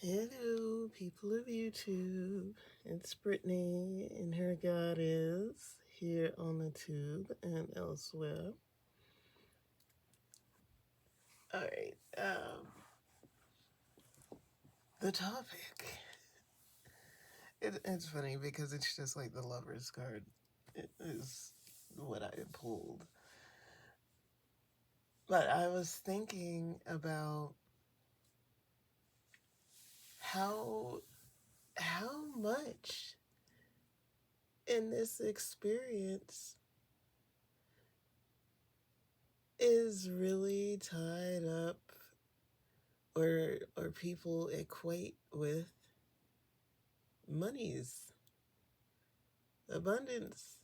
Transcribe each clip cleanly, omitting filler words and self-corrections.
Hello, people of YouTube. It's Brittany and her goddess here on the tube and elsewhere. Alright, the topic. It's funny because it's just like the lover's card. It is what I pulled. But I was thinking about how much in this experience is really tied up or people equate with money's abundance.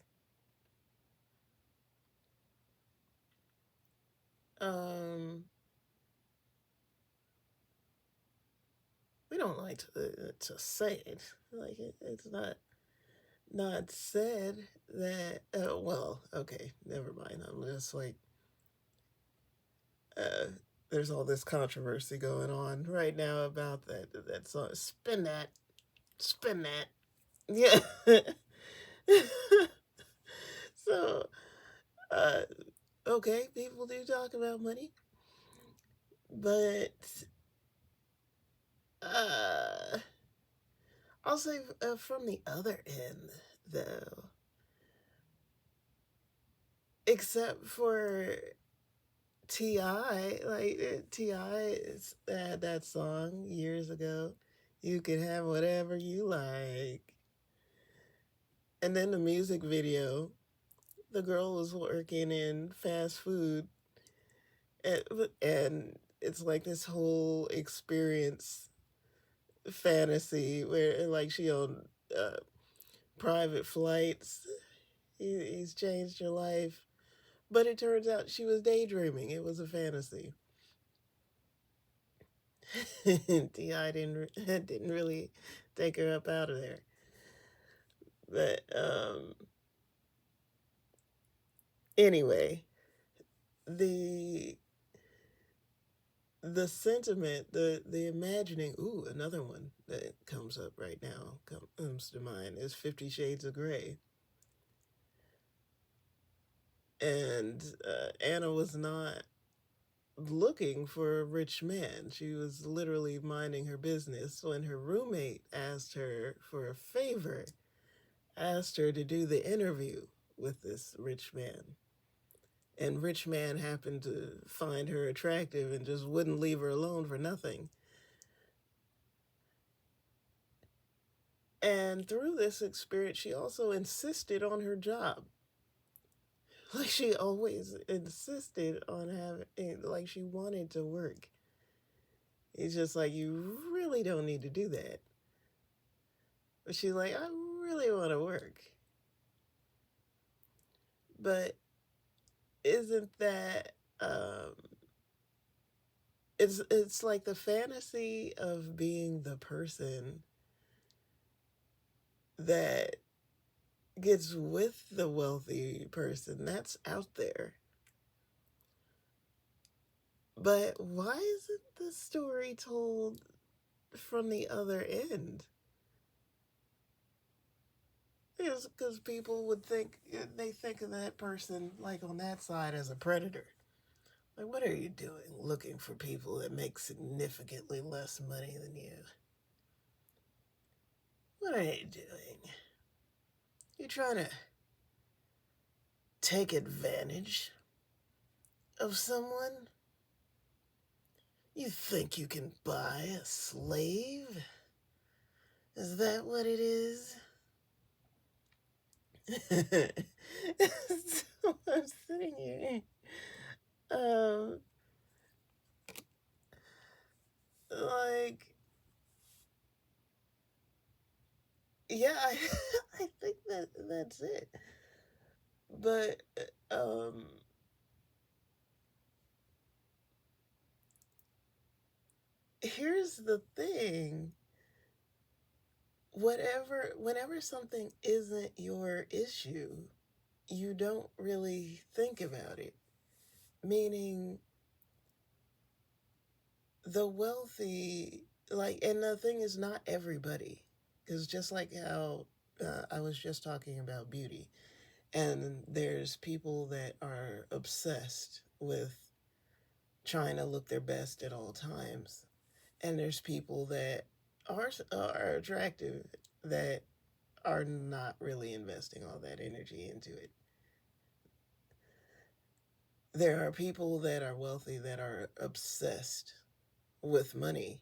Um, we don't like to say it. Like it's not said that. Well, okay, never mind. I'm just like, uh, there's all this controversy going on right now about that song. Spin that. Yeah. So, uh, okay, people do talk about money, but uh, I'll say from the other end, though, except for T.I., like T.I. had that song years ago. You can have whatever you like. And then the music video, the girl was working in fast food, and, and it's like this whole experience fantasy where like she on uh, private flights. He's changed her life. But it turns out she was daydreaming. It was a fantasy. T.I. didn't really take her up out of there. But anyway, the sentiment, the imagining. Ooh, another one that comes up right now comes to mind is 50 Shades of Grey. And Anna was not looking for a rich man. She was literally minding her business when her roommate asked her for a favor, asked her to do the interview with this rich man. And rich man happened to find her attractive and just wouldn't leave her alone for nothing. And through this experience, she also insisted on her job. Like she always insisted on having, like she wanted to work. It's just like, you really don't need to do that. But she's like, I really want to work. But isn't that, it's like the fantasy of being the person that gets with the wealthy person that's out there. But why isn't the story told from the other end? It's because people would think, they think of that person like on that side as a predator. Like, what are you doing looking for people that make significantly less money than you? What are you doing? You trying to take advantage of someone? You think you can buy a slave? Is that what it is? So I'm sitting here. Like, yeah, I think that's it. But, here's the thing. Whenever something isn't your issue, you don't really think about it. Meaning, the wealthy, like, and the thing is, not everybody, because just like how I was just talking about beauty, and there's people that are obsessed with trying to look their best at all times, and there's people that are attractive that are not really investing all that energy into it. There are people that are wealthy that are obsessed with money,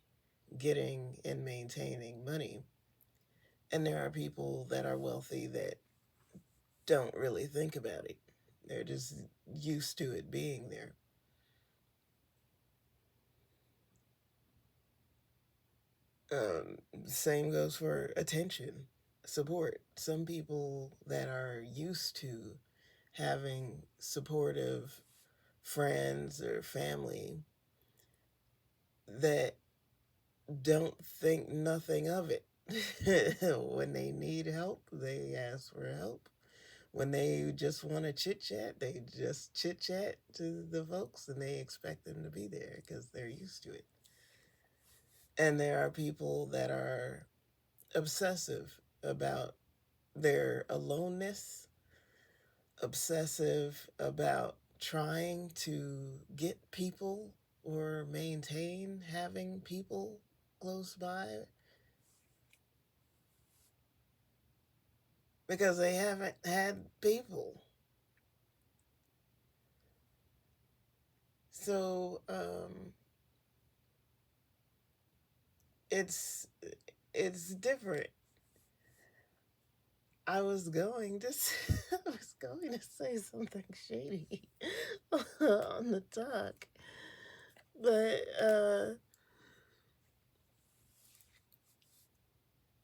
getting and maintaining money. And there are people that are wealthy that don't really think about it. They're just used to it being there. Same goes for attention, support. Some people that are used to having supportive friends or family that don't think nothing of it. When they need help, they ask for help. When they just want to chit chat, they just chit chat to the folks and they expect them to be there because they're used to it. And there are people that are obsessive about their aloneness, obsessive about trying to get people or maintain having people close by because they haven't had people. So it's it's different. I was going to I was going to say something shady on the talk, but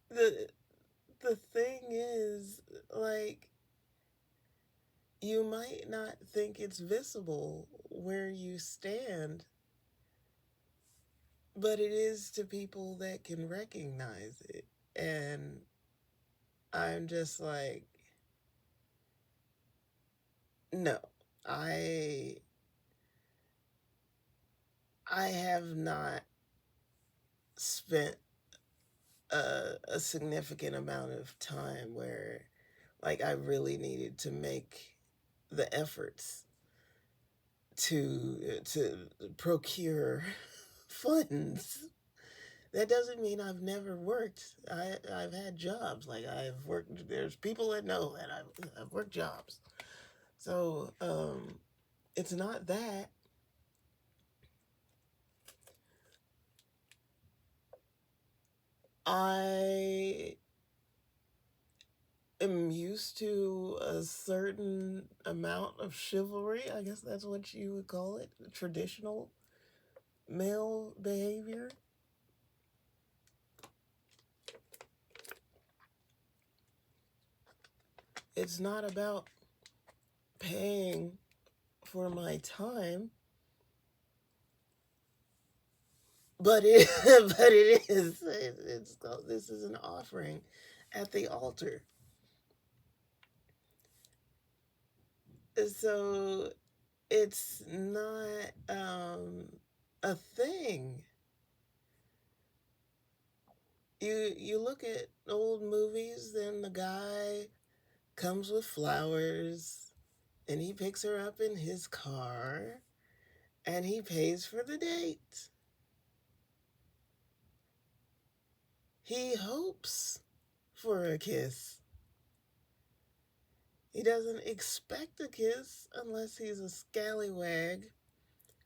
the the thing is, like, you might not think it's visible where you stand, but it is to people that can recognize it. And I'm just like, no, I I have not spent a significant amount of time where, like, I really needed to make the efforts to procure funds. That doesn't mean I've never worked. I've had jobs. Like, I've worked. There's people that know that I've worked jobs. So it's not that. I am used to a certain amount of chivalry. I guess that's what you would call it. Traditional male behavior. It's not about paying for my time, but it but it is. It's called, this is an offering at the altar. So it's not a thing. You look at old movies, then the guy comes with flowers and he picks her up in his car and he pays for the date. He hopes for a kiss. He doesn't expect a kiss unless he's a scallywag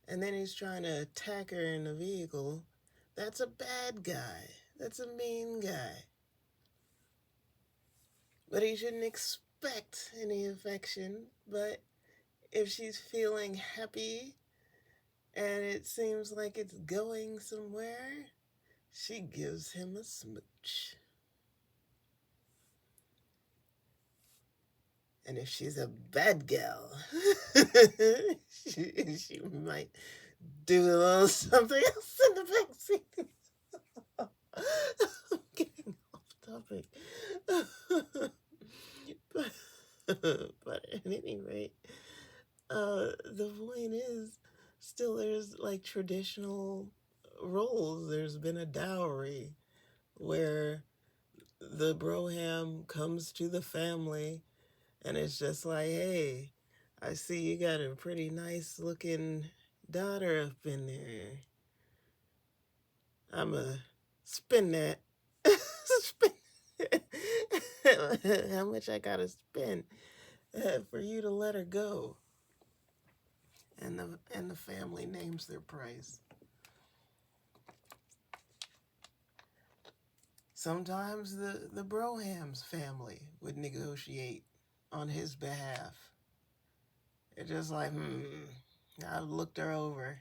and then he's trying to attack her in the vehicle. That's a bad guy. That's a mean guy. But he shouldn't expect any affection. But if she's feeling happy and it seems like it's going somewhere, she gives him a smooch. And if she's a bad gal, she might do a little something else in the backseat. I'm getting off topic. but at any rate, the point is, still there's like traditional roles. There's been a dowry where the broham comes to the family and it's just like, hey, I see you got a pretty nice looking daughter up in there. I'ma spend that. Spend how much I gotta spend for you to let her go. And the family names their price. Sometimes the Broham's family would negotiate on his behalf. It's just like, I looked her over.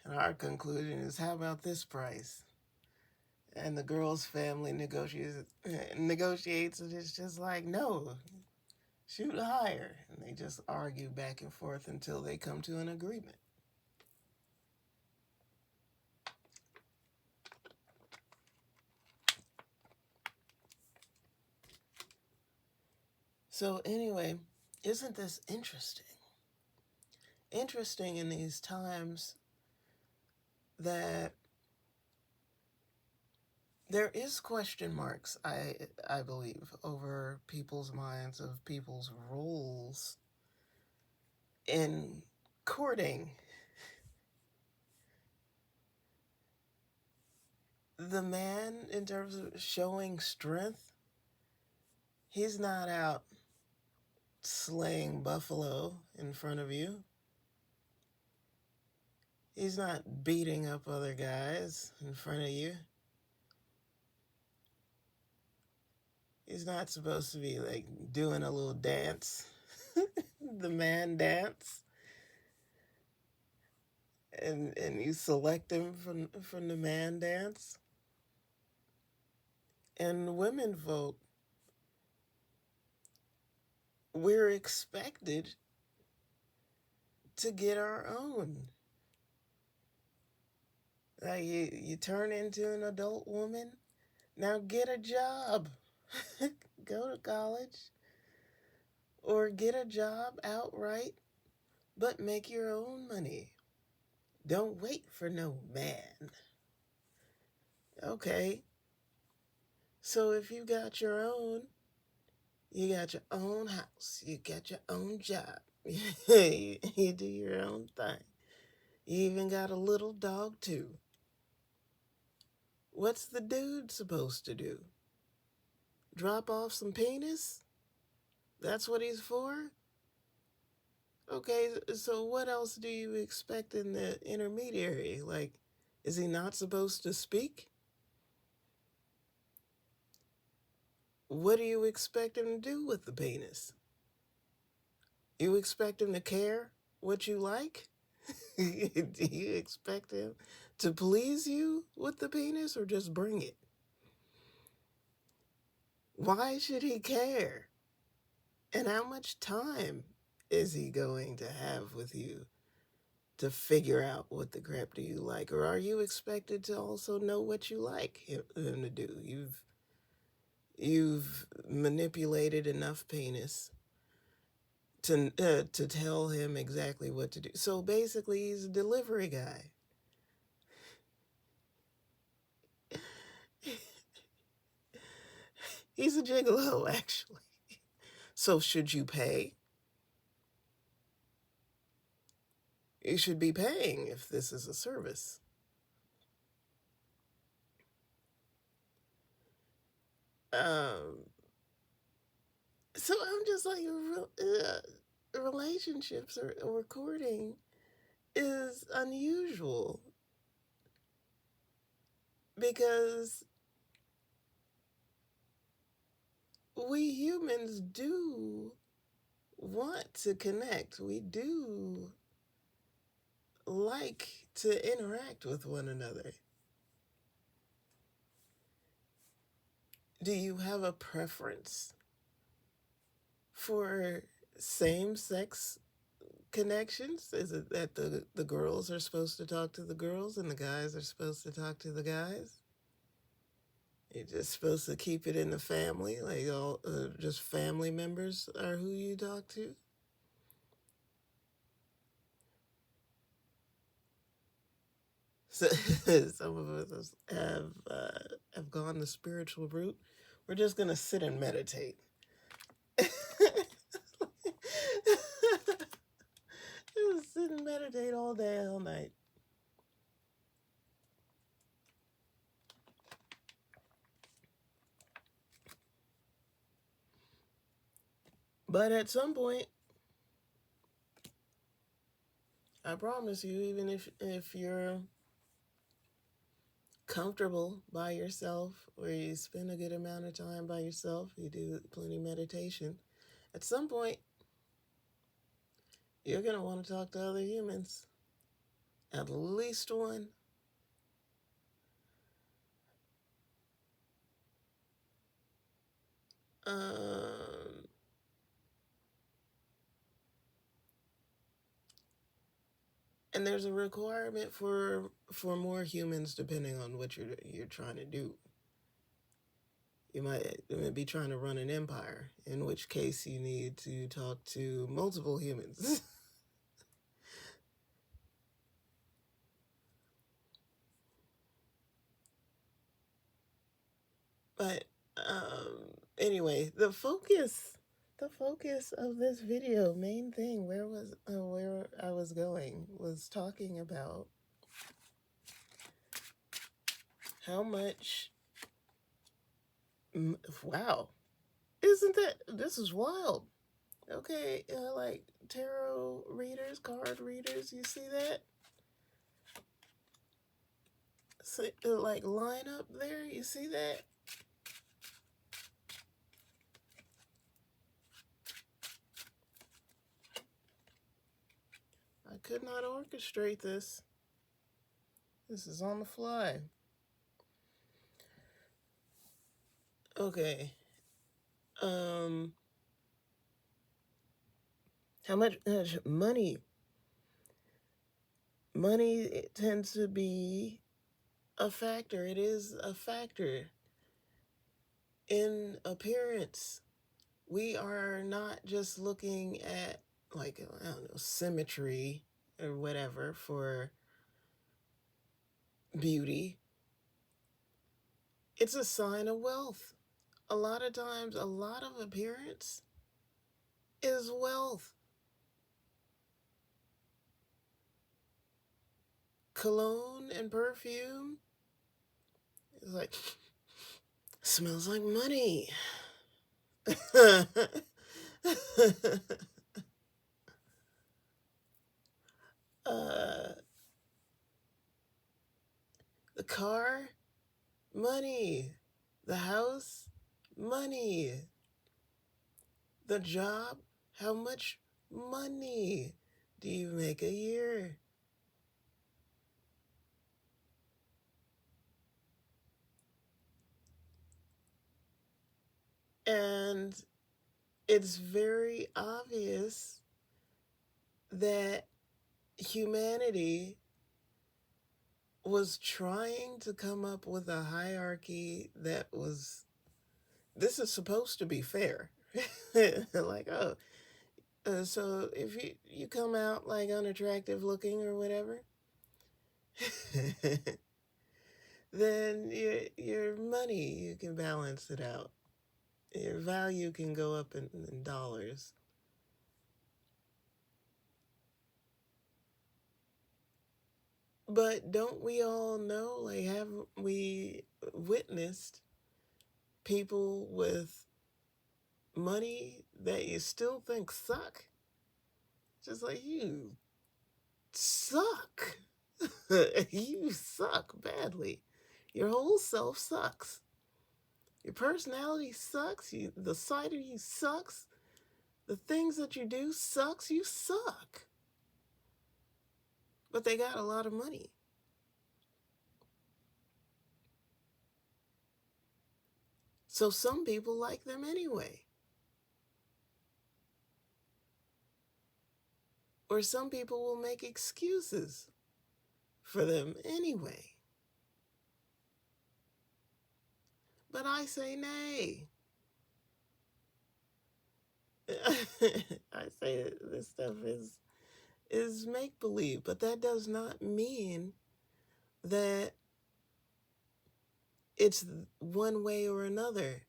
And our conclusion is, how about this price? And the girl's family negotiates, and it's just like, no, shoot higher. And they just argue back and forth until they come to an agreement. So anyway, isn't this interesting? Interesting in these times that there is question marks, I believe, over people's minds of people's roles in courting. The man, in terms of showing strength, he's not out slaying buffalo in front of you. He's not beating up other guys in front of you. He's not supposed to be like doing a little dance, the man dance, and you select him from the man dance. And women folk, we're expected to get our own. Like you turn into an adult woman, now get a job. Go to college or get a job outright, but make your own money. Don't wait for no man. Okay. So if you got your own, you got your own house, you got your own job, you do your own thing. You even got a little dog too. What's the dude supposed to do? Drop off some penis? That's what he's for? Okay, so what else do you expect in the intermediary? Like, is he not supposed to speak? What do you expect him to do with the penis? You expect him to care what you like? Do you expect him to please you with the penis or just bring it? Why should he care? And how much time is he going to have with you to figure out what the crap do you like? Or are you expected to also know what you like him to do? You've manipulated enough penis to tell him exactly what to do. So basically, he's a delivery guy. He's a gigolo, actually. So should you pay? You should be paying if this is a service. So I'm just like, relationships or courting is unusual because we humans do want to connect. We do like to interact with one another. Do you have a preference for same-sex connections? Is it that the girls are supposed to talk to the girls and the guys are supposed to talk to the guys? You're just supposed to keep it in the family, like all just family members are who you talk to? So, some of us have gone the spiritual route. We're just gonna sit and meditate. Just sit and meditate all day, all night. But at some point, I promise you, even if you're comfortable by yourself, or you spend a good amount of time by yourself, you do plenty of meditation, at some point, you're going to want to talk to other humans. At least one. And there's a requirement for more humans depending on what you're trying to do. You might be trying to run an empire, in which case you need to talk to multiple humans. But anyway, the focus of this video, main thing, where I was going, was talking about how much. Wow, isn't this is wild? Okay, like tarot readers, card readers, you see that? So, like line up there, you see that? I could not orchestrate this. This is on the fly. Okay. How much money? Money, it tends to be a factor. It is a factor in appearance. We are not just looking at, like, I don't know, symmetry or whatever for beauty. It's a sign of wealth. A lot of times, a lot of appearance is wealth. Cologne and perfume is like, smells like money. The car, money. The house, money. The job, how much money do you make a year? And it's very obvious that humanity was trying to come up with a hierarchy that was, this is supposed to be fair. Like, oh, so if you come out like unattractive looking or whatever, then your money, you can balance it out. Your value can go up in dollars. But don't we all know, like, haven't we witnessed people with money that you still think suck? Just like, you suck. You suck badly. Your whole self sucks. Your personality sucks. The side of you sucks. The things that you do sucks. You suck. But they got a lot of money. So some people like them anyway. Or some people will make excuses for them anyway. But I say nay. I say this stuff is make-believe, but that does not mean that it's one way or another.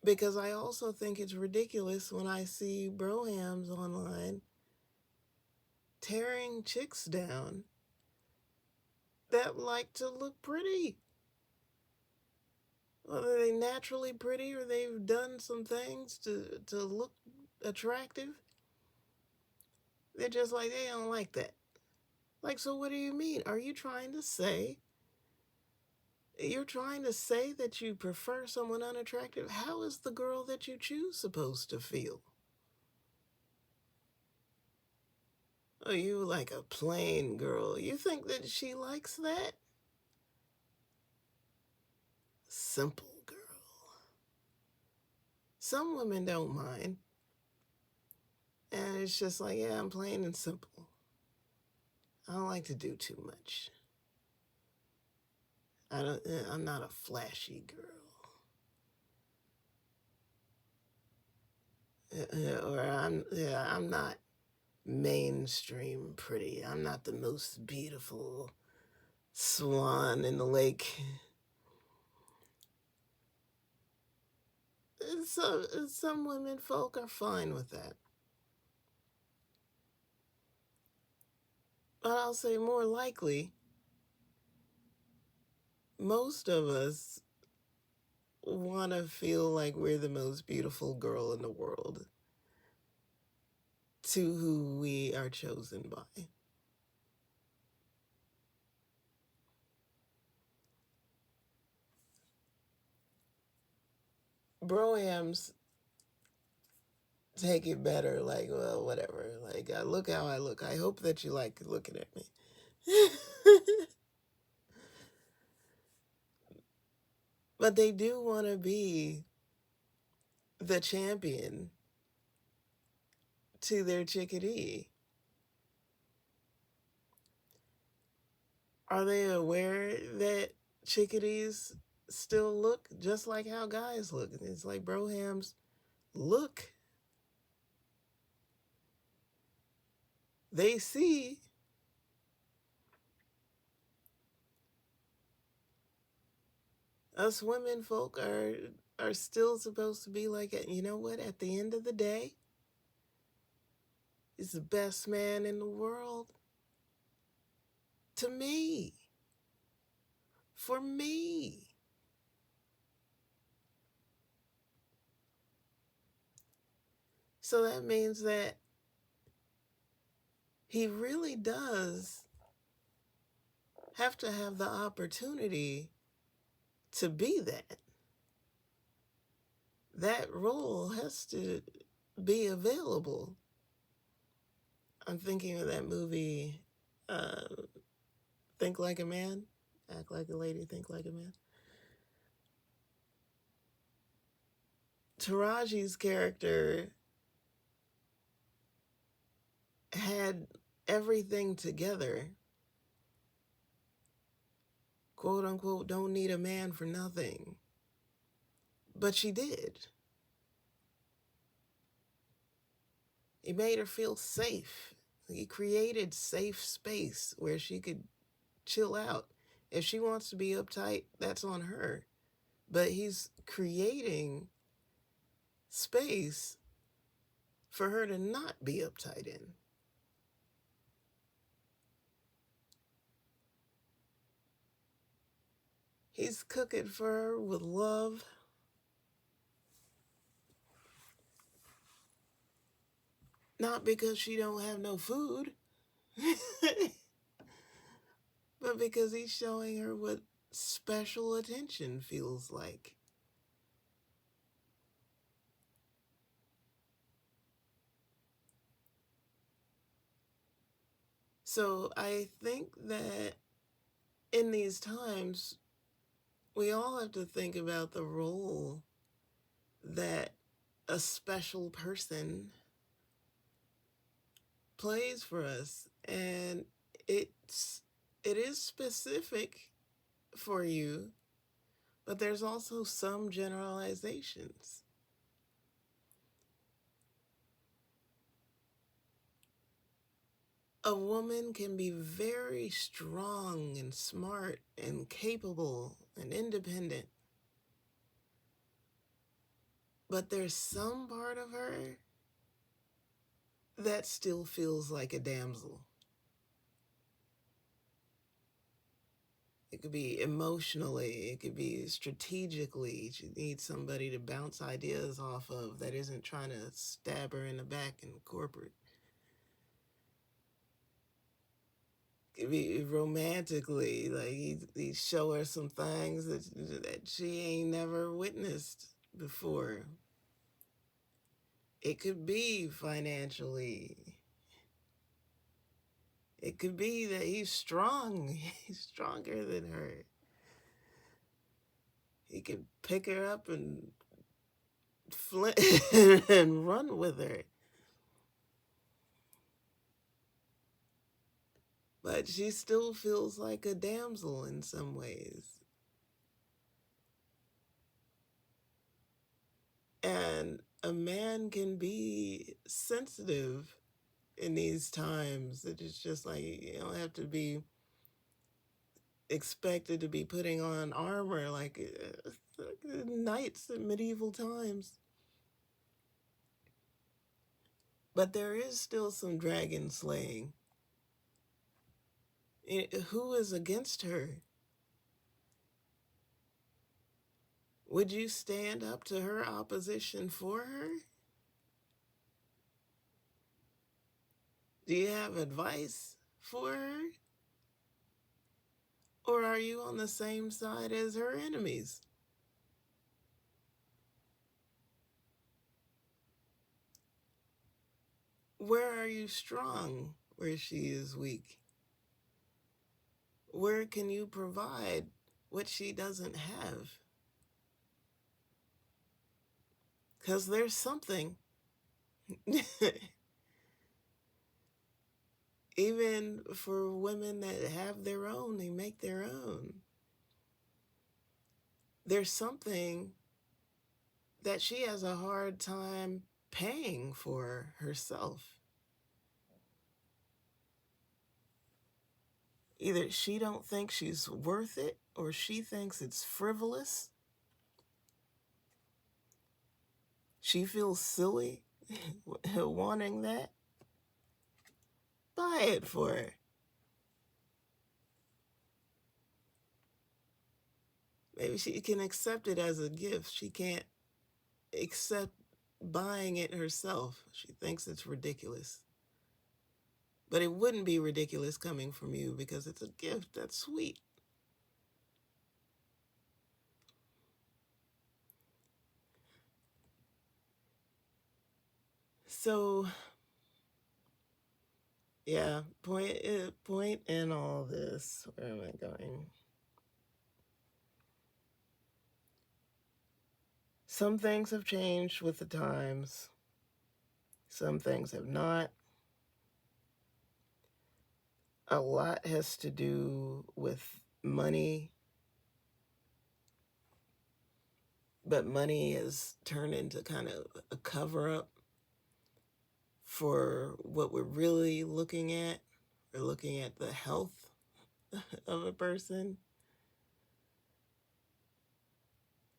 Because I also think it's ridiculous when I see brohams online tearing chicks down that like to look pretty. Whether they naturally pretty or they've done some things to look attractive, they're just like, they don't like that. Like, so what do you mean? Are you trying to say, you're trying to say that you prefer someone unattractive? How is the girl that you choose supposed to feel? Oh, you like a plain girl. You think that she likes that? Simple girl. Some women don't mind. And it's just like, yeah, I'm plain and simple. I don't like to do too much. I'm not a flashy girl. Or I'm not mainstream pretty. I'm not the most beautiful swan in the lake. So some women folk are fine with that. But I'll say more likely, most of us want to feel like we're the most beautiful girl in the world to who we are chosen by. Brohams take it better, like, well, whatever. Like, look how I look. I hope that you like looking at me. But they do want to be the champion to their chickadee. Are they aware that chickadees still look just like how guys look? It's like brohams look. They see. Us women folk are still supposed to be like, you know what? At the end of the day, he's the best man in the world. To me. For me. So that means that he really does have to have the opportunity to be that. That role has to be available. I'm thinking of that movie, Think Like a Man, Act Like a Lady, Think Like a Man. Taraji's character had everything together. Quote unquote, don't need a man for nothing. But she did. He made her feel safe. He created safe space where she could chill out. If she wants to be uptight, that's on her. But he's creating space for her to not be uptight in. He's cooking for her with love. Not because she don't have no food, but because he's showing her what special attention feels like. So I think that in these times, we all have to think about the role that a special person plays for us. And it is specific for you, but there's also some generalizations. A woman can be very strong and smart and capable and independent, but there's some part of her that still feels like a damsel. It could be emotionally, it could be strategically. She needs somebody to bounce ideas off of that isn't trying to stab her in the back in corporate. It could be romantically, like he show her some things that she ain't never witnessed before. It could be financially. It could be that he's strong. He's stronger than her. He could pick her up and and run with her. But she still feels like a damsel in some ways. And a man can be sensitive in these times. It's just like you don't have to be expected to be putting on armor like knights in medieval times. But there is still some dragon slaying. Who is against her? Would you stand up to her opposition for her? Do you have advice for her? Or are you on the same side as her enemies? Where are you strong where she is weak? Where can you provide what she doesn't have? Because there's something. Even for women that have their own, they make their own. There's something that she has a hard time paying for herself. Either she don't think she's worth it, or she thinks it's frivolous. She feels silly wanting that. Buy it for her. Maybe she can accept it as a gift. She can't accept buying it herself. She thinks it's ridiculous. But it wouldn't be ridiculous coming from you because it's a gift. That's sweet. So, yeah, point in all this. Where am I going? Some things have changed with the times. Some things have not. A lot has to do with money, but money has turned into kind of a cover-up for what we're really looking at. We're looking at the health of a person.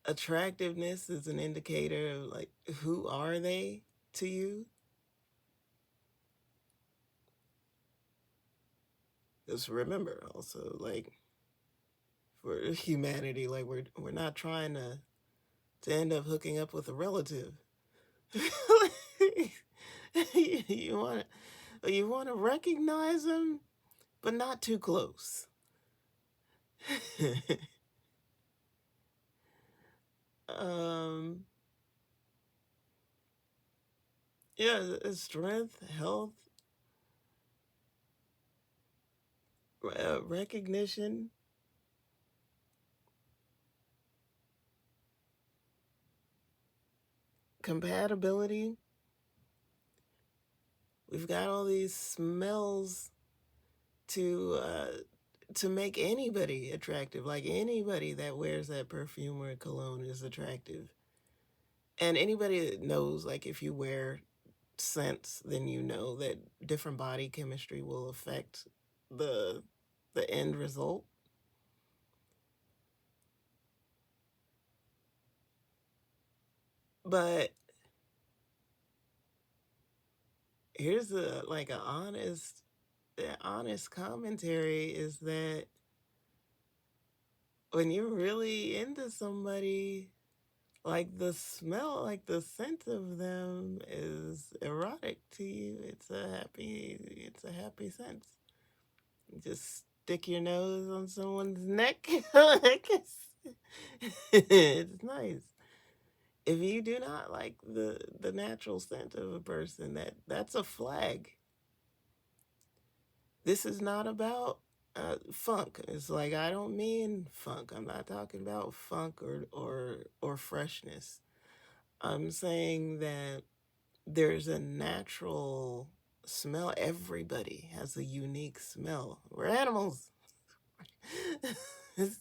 Attractiveness is an indicator of like, who are they to you? Just remember also, like, for humanity, like we're not trying to end up hooking up with a relative. you want to recognize them, but not too close. Yeah, strength, health, recognition, compatibility. We've got all these smells to make anybody attractive. Like anybody that wears that perfume or cologne is attractive. And anybody that knows, like, if you wear scents, then you know that different body chemistry will affect the end result. But here's an honest commentary is that when you're really into somebody, like the smell, like the scent of them is erotic to you. It's a happy sense. You just stick your nose on someone's neck. Like it's nice. If you do not like the natural scent of a person, that's a flag. This is not about funk. It's like I don't mean funk. I'm not talking about funk or freshness. I'm saying that there's a natural smell. Everybody has a unique smell. We're animals.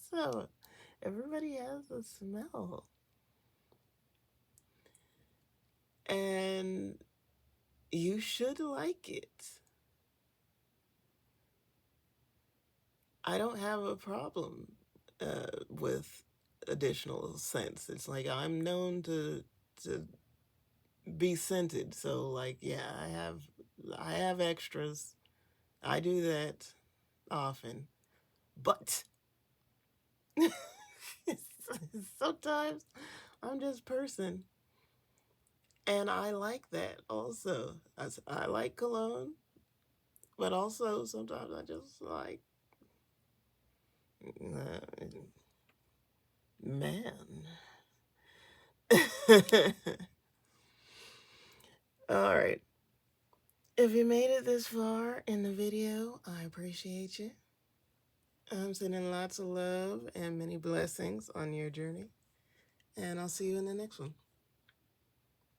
So everybody has a smell. And you should like it. I don't have a problem with additional scents. It's like I'm known to be scented. So like yeah, I have extras. I do that often. But sometimes I'm just person. And I like that also. I like cologne, but also sometimes I just like, man. All right. If you made it this far in the video, I appreciate you. I'm sending lots of love and many blessings on your journey. And I'll see you in the next one.